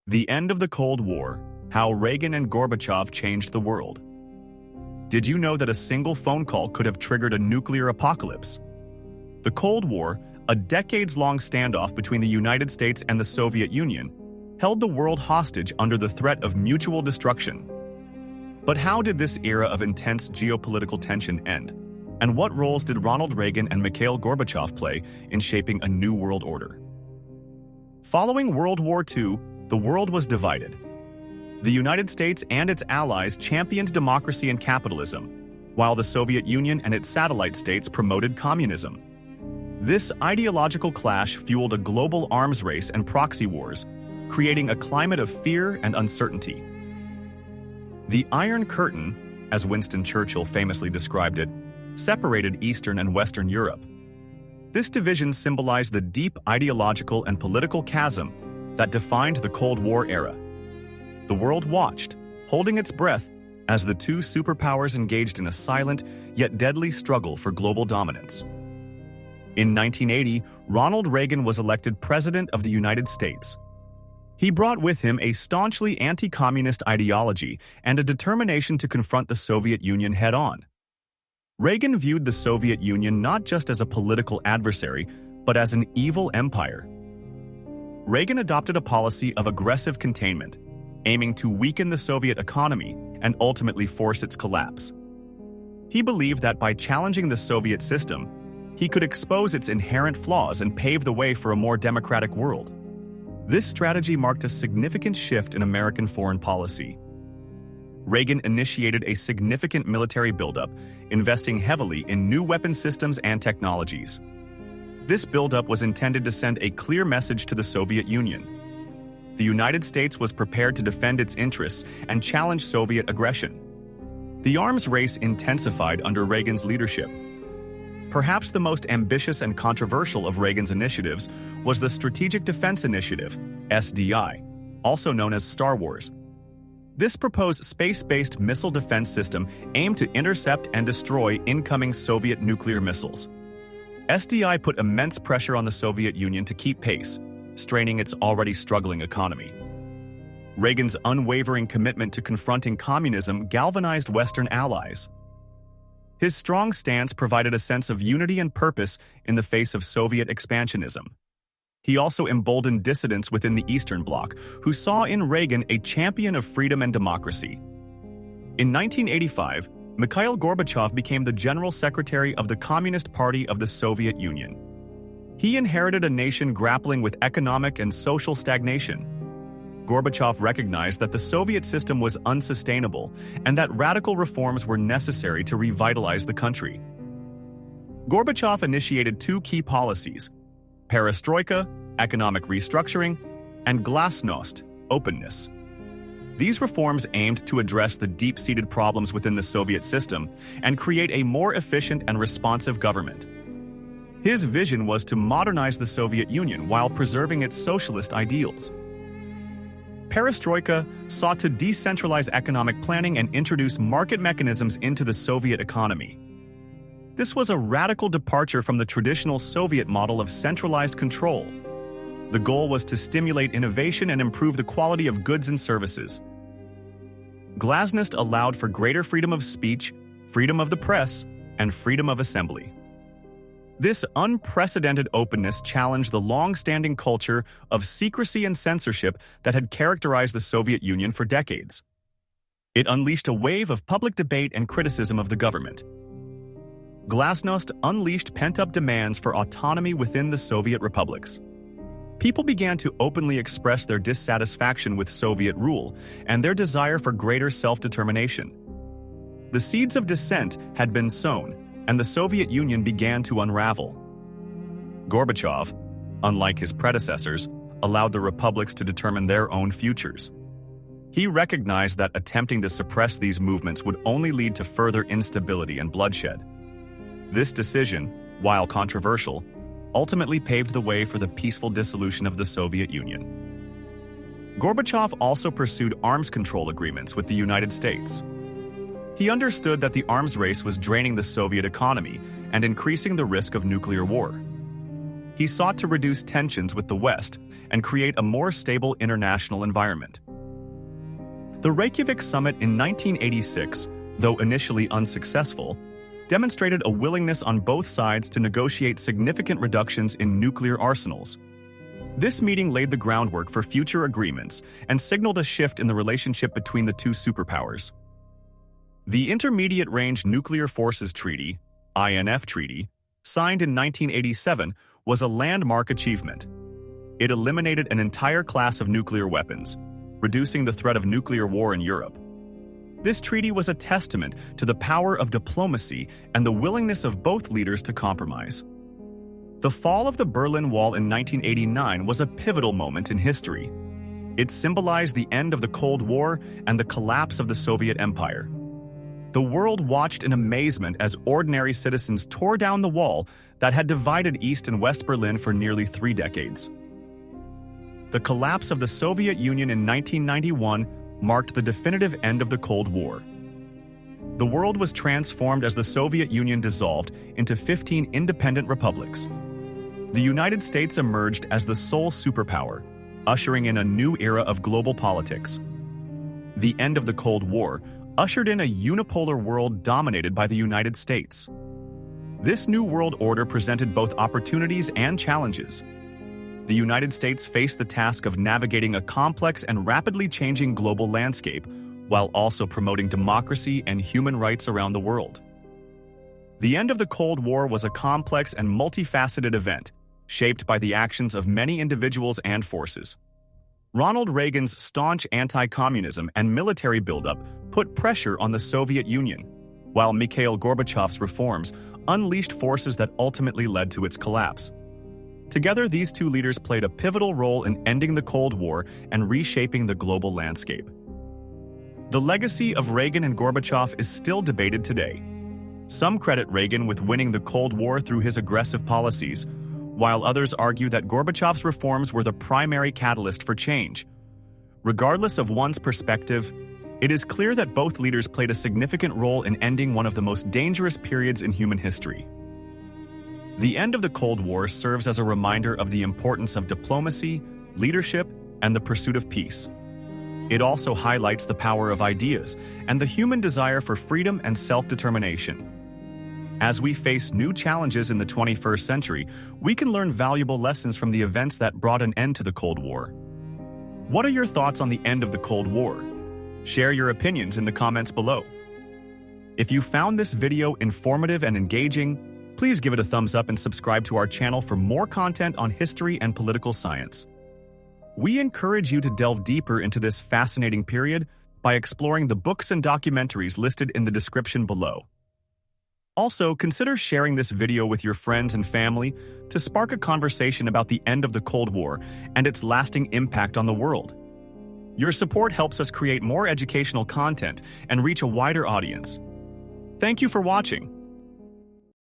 The end of the Cold War, how Reagan and Gorbachev changed the world. Did you know that a single phone call could have triggered a nuclear apocalypse? The Cold War, a decades-long standoff between the United States and the Soviet Union, held the world hostage under the threat of mutual destruction. But how did this era of intense geopolitical tension end? And what roles did Ronald Reagan and Mikhail Gorbachev play in shaping a new world order? Following World War II, the world was divided. The United States and its allies championed democracy and capitalism, while the Soviet Union and its satellite states promoted communism. This ideological clash fueled a global arms race and proxy wars, creating a climate of fear and uncertainty. The Iron Curtain, as Winston Churchill famously described it, separated Eastern and Western Europe. This division symbolized the deep ideological and political chasm that defined the Cold War era. The world watched, holding its breath, as the two superpowers engaged in a silent yet deadly struggle for global dominance. In 1980, Ronald Reagan was elected President of the United States. He brought with him a staunchly anti-communist ideology and a determination to confront the Soviet Union head-on. Reagan viewed the Soviet Union not just as a political adversary, but as an evil empire. Reagan adopted a policy of aggressive containment, aiming to weaken the Soviet economy and ultimately force its collapse. He believed that by challenging the Soviet system, he could expose its inherent flaws and pave the way for a more democratic world. This strategy marked a significant shift in American foreign policy. Reagan initiated a significant military buildup, investing heavily in new weapon systems and technologies. This buildup was intended to send a clear message to the Soviet Union. The United States was prepared to defend its interests and challenge Soviet aggression. The arms race intensified under Reagan's leadership. Perhaps the most ambitious and controversial of Reagan's initiatives was the Strategic Defense Initiative, SDI, also known as Star Wars. This proposed space-based missile defense system aimed to intercept and destroy incoming Soviet nuclear missiles. SDI put immense pressure on the Soviet Union to keep pace, straining its already struggling economy. Reagan's unwavering commitment to confronting communism galvanized Western allies. His strong stance provided a sense of unity and purpose in the face of Soviet expansionism. He also emboldened dissidents within the Eastern Bloc, who saw in Reagan a champion of freedom and democracy. In 1985, Mikhail Gorbachev became the General Secretary of the Communist Party of the Soviet Union. He inherited a nation grappling with economic and social stagnation. Gorbachev recognized that the Soviet system was unsustainable and that radical reforms were necessary to revitalize the country. Gorbachev initiated two key policies: Perestroika, economic restructuring, and Glasnost, openness. These reforms aimed to address the deep-seated problems within the Soviet system and create a more efficient and responsive government. His vision was to modernize the Soviet Union while preserving its socialist ideals. Perestroika sought to decentralize economic planning and introduce market mechanisms into the Soviet economy. This was a radical departure from the traditional Soviet model of centralized control. The goal was to stimulate innovation and improve the quality of goods and services. Glasnost allowed for greater freedom of speech, freedom of the press, and freedom of assembly. This unprecedented openness challenged the long-standing culture of secrecy and censorship that had characterized the Soviet Union for decades. It unleashed a wave of public debate and criticism of the government. Glasnost unleashed pent-up demands for autonomy within the Soviet republics. People began to openly express their dissatisfaction with Soviet rule and their desire for greater self-determination. The seeds of dissent had been sown, and the Soviet Union began to unravel. Gorbachev, unlike his predecessors, allowed the republics to determine their own futures. He recognized that attempting to suppress these movements would only lead to further instability and bloodshed. This decision, while controversial, ultimately paved the way for the peaceful dissolution of the Soviet Union. Gorbachev also pursued arms control agreements with the United States. He understood that the arms race was draining the Soviet economy and increasing the risk of nuclear war. he sought to reduce tensions with the West and create a more stable international environment. The Reykjavik Summit in 1986, though initially unsuccessful, demonstrated a willingness on both sides to negotiate significant reductions in nuclear arsenals. This meeting laid the groundwork for future agreements and signaled a shift in the relationship between the two superpowers. The Intermediate Range Nuclear Forces Treaty, INF Treaty, signed in 1987, was a landmark achievement. It eliminated an entire class of nuclear weapons, reducing the threat of nuclear war in Europe. This treaty was a testament to the power of diplomacy and the willingness of both leaders to compromise. The fall of the Berlin Wall in 1989 was a pivotal moment in history. It symbolized the end of the Cold War and the collapse of the Soviet Empire. The world watched in amazement as ordinary citizens tore down the wall that had divided East and West Berlin for nearly 3 decades. The collapse of the Soviet Union in 1991 marked the definitive end of the Cold War. The world was transformed as the Soviet Union dissolved into 15 independent republics. The United States emerged as the sole superpower, ushering in a new era of global politics. The end of the Cold War ushered in a unipolar world dominated by the United States. This new world order presented both opportunities and challenges. The United States faced the task of navigating a complex and rapidly changing global landscape, while also promoting democracy and human rights around the world. The end of the Cold War was a complex and multifaceted event, shaped by the actions of many individuals and forces. Ronald Reagan's staunch anti-communism and military buildup put pressure on the Soviet Union, while Mikhail Gorbachev's reforms unleashed forces that ultimately led to its collapse. Together, these two leaders played a pivotal role in ending the Cold War and reshaping the global landscape. The legacy of Reagan and Gorbachev is still debated today. Some credit Reagan with winning the Cold War through his aggressive policies, while others argue that Gorbachev's reforms were the primary catalyst for change. Regardless of one's perspective, it is clear that both leaders played a significant role in ending one of the most dangerous periods in human history. The end of the Cold War serves as a reminder of the importance of diplomacy, leadership, and the pursuit of peace. It also highlights the power of ideas and the human desire for freedom and self-determination. As we face new challenges in the 21st century, we can learn valuable lessons from the events that brought an end to the Cold War. What are your thoughts on the end of the Cold War? Share your opinions in the comments below. If you found this video informative and engaging, please give it a thumbs up and subscribe to our channel for more content on history and political science. We encourage you to delve deeper into this fascinating period by exploring the books and documentaries listed in the description below. Also, consider sharing this video with your friends and family to spark a conversation about the end of the Cold War and its lasting impact on the world. Your support helps us create more educational content and reach a wider audience. Thank you for watching.